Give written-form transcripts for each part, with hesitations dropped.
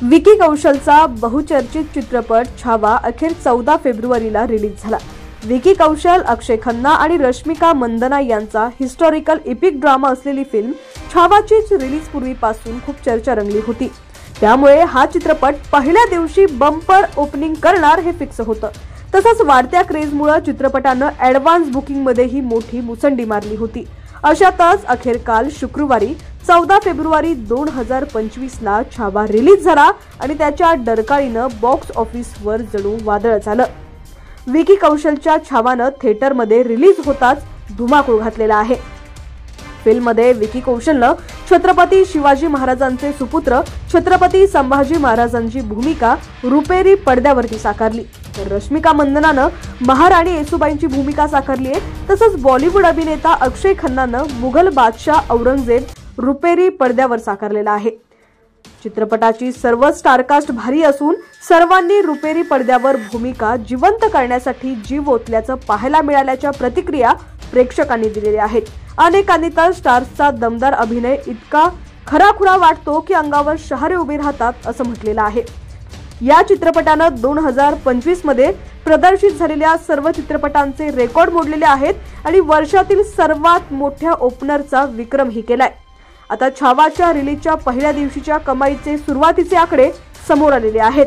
विकी कौशलचा बहुचर्चित चित्रपट छावा अखेर 14 फेब्रुवारीला रिलीज झाला। विकी कौशल, अक्षय खन्ना आणि रश्मिका मंदना यांचा हिस्टॉरिकल एपिक ड्रामा असलेली फिल्म छावाची रिलीज पूर्वीपासून खूप चर्चा रंगली होती। त्यामुळे हा चित्रपट पहिल्या दिवशी बंपर ओपनिंग करणार हे फिक्स होतं। तसंच वाढत्या क्रेजमुळे चित्रपटानं ॲडव्हान्स बुकिंगमध्येही मोठी मुसंडी मारली होती। अशातच अखेर काल शुक्रवारी 14 फेब्रुवारी 2025 ला छावा रिलीज झाला आणि त्याच्या डरकाळीनं बॉक्स ऑफिसवर जणू वादळच आलं। विकी कौशलच्या छावानं थिएटरमध्ये रिलीज होताच धुमाकूळ घातलेला आहे। फिल्ममध्ये विकी कौशलनं छत्रपती शिवाजी महाराजांचे सुपुत्र छत्रपती संभाजी महाराजांची भूमिका रुपेरी पडद्यावरती साकारली, तर रश्मिका मंदनानं महाराणी येसुबाईंची भूमिका साकारली आहे। तसंच बॉलिवूड अभिनेता अक्षय खन्नानं मुघल बादशाह औरंगजेब रुपेरी पडद्यावर साकारलेला आहे। चित्रपटाची सर्व स्टारकास्ट भारी असून सर्वांनी रुपेरी पडद्यावर भूमिका जिवंत करण्यासाठी जीव ओतल्याचं पाहायला मिळाल्याच्या प्रतिक्रिया प्रेक्षकांनी दिलेल्या आहेत। अनेकांनी तर स्टार्सचा दमदार अभिनय इतका खराखुरा वाटतो की अंगावर शहारे उभे राहतात असं म्हटलेलं आहे। या चित्रपटानं 2025 मध्ये प्रदर्शित झालेल्या सर्व चित्रपटांचे रेकॉर्ड मोडलेले आहेत आणि वर्षातील सर्वात मोठ्या ओपनरचा विक्रमही केलाय। आता छावाच्या रिलीजच्या पहिल्या दिवशीच्या कमाईचे सुरुवातीचे आकडे समोर आलेले आहेत।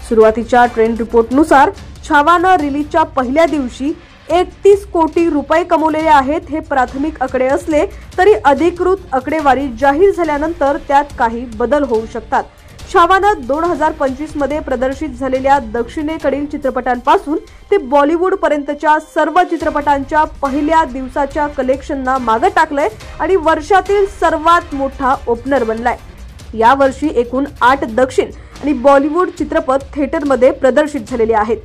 सुरुवातीच्या ट्रेंड रिपोर्टनुसार छावानं रिलीजच्या पहिल्या दिवशी 31 कोटी रुपये कमवलेले आहेत। हे प्राथमिक आकडे असले तरी अधिकृत आकडेवारी जाहीर झाल्यानंतर त्यात काही बदल होऊ शकतात। छावानं 2025 मध्ये प्रदर्शित झालेल्या दक्षिणेकडील चित्रपटांपासून ते बॉलिवूड पर्यंतच्या सर्व चित्रपटांच्या पहिल्या दिवसाच्या कलेक्शनना मागे टाकलंय आणि वर्षातील सर्वात मोठा ओपनर बनलाय। यावर्षी एकूण 8 दक्षिण आणि बॉलिवूड चित्रपट थिएटरमध्ये प्रदर्शित झालेले आहेत।